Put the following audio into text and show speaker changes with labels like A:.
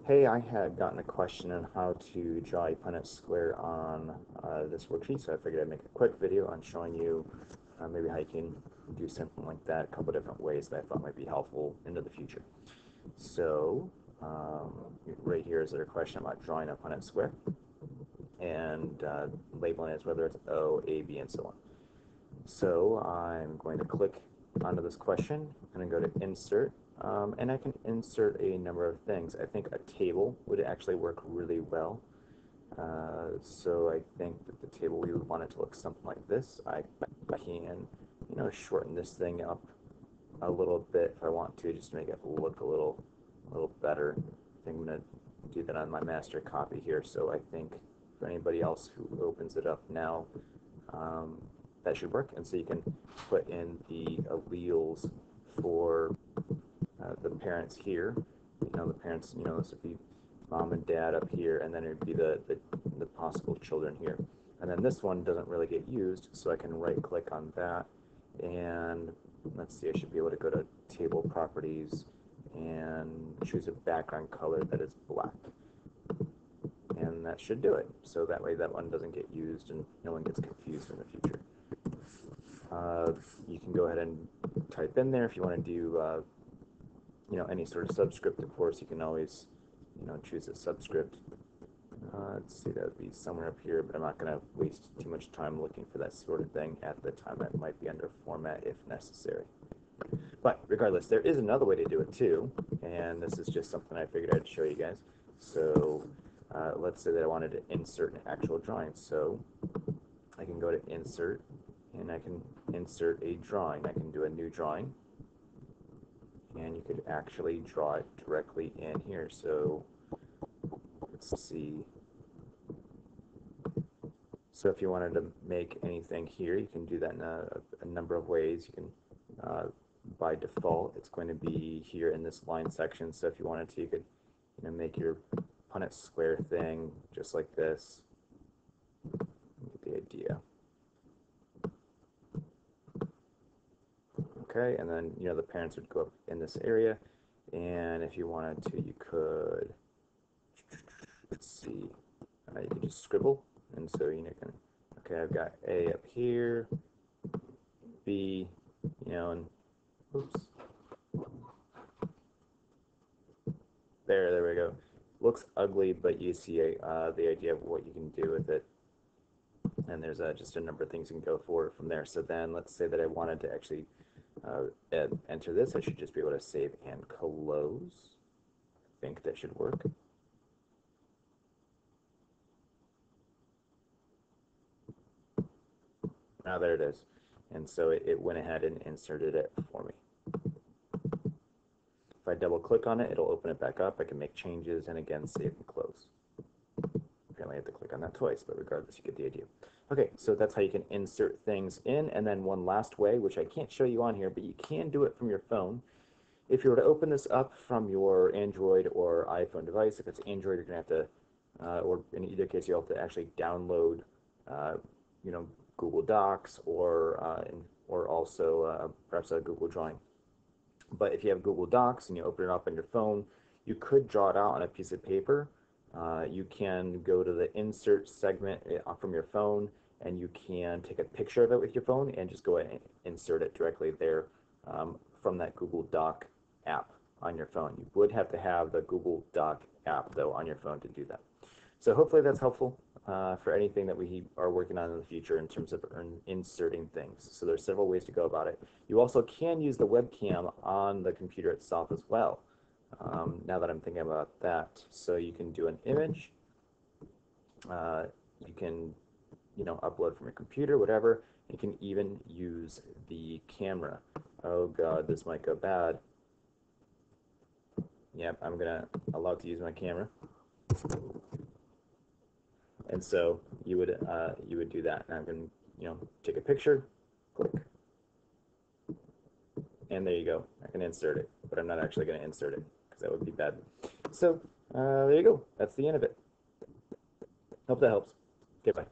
A: Hey, I had gotten a question on how to draw a Punnett square on this worksheet, so I figured I'd make a quick video on showing you maybe how you can do something like that, a couple different ways that I thought might be helpful into the future. So, right here is a question about drawing a Punnett square and labeling it as whether it's O, A, B, and so on. So I'm going to click onto this question. I'm going to go to Insert, and I can insert a number of things. I think a table would actually work really well. So I think that the table, we would want it to look something like this. I can, shorten this thing up a little bit if I want to, just to make it look a little better. I think I'm going to do that on my master copy here. So I think for anybody else who opens it up now, that should work. And so you can put in the alleles for the parents here. The parents, this would be mom and dad up here, and then it would be the possible children here. And then this one doesn't really get used, so I can right click on that, and let's see, I should be able to go to table properties and choose a background color that is black. And that should do it. So that way that one doesn't get used and no one gets confused in the future. You can go ahead and type in there if you want to do any sort of subscript. Of course, you can always choose a subscript. Let's see, that would be somewhere up here, but I'm not going to waste too much time looking for that sort of thing at the time. That might be under format if necessary. But regardless, there is another way to do it too, and this is just something I figured I'd show you guys. So let's say that I wanted to insert an actual drawing. So I can go to Insert, and I can insert a drawing. I can do a new drawing, and you could actually draw it directly in here. So let's see. So if you wanted to make anything here, you can do that in a number of ways. You can, by default, it's going to be here in this line section. So if you wanted to, you could make your Punnett square thing just like this. Get the idea. Okay, and then the parents would go up in this area, and if you wanted to, you could, let's see, you could just scribble, and so can, okay, I've got A up here, B, and oops, there we go. Looks ugly, but you see the idea of what you can do with it. And there's just a number of things you can go for from there. So then let's say that I wanted to actually enter this. I should just be able to save and close. I think that should work. Now there it is. And so it went ahead and inserted it for me. If I double click on it, it'll open it back up. I can make changes and again save and close. Apparently I have to click on that twice, but regardless, you get the idea. Okay, so that's how you can insert things in. And then one last way, which I can't show you on here, but you can do it from your phone. If you were to open this up from your Android or iPhone device, if it's Android, you're going to have to, or in either case, you'll have to actually download, Google Docs or also perhaps a Google Drawing. But if you have Google Docs and you open it up on your phone, you could draw it out on a piece of paper. You can go to the insert segment from your phone, and you can take a picture of it with your phone and just go ahead and insert it directly there from that Google Doc app on your phone. You would have to have the Google Doc app, though, on your phone to do that. So hopefully that's helpful for anything that we are working on in the future in terms of inserting things. So there's several ways to go about it. You also can use the webcam on the computer itself as well. Now that I'm thinking about that, so you can do an image, you can, upload from your computer, whatever. You can even use the camera. Oh God, this might go bad. Yep, I'm gonna allow to use my camera. And so you would do that. And I'm gonna, take a picture, click, and there you go. I can insert it, but I'm not actually gonna insert it because that would be bad. So there you go. That's the end of it. Hope that helps. Okay, bye.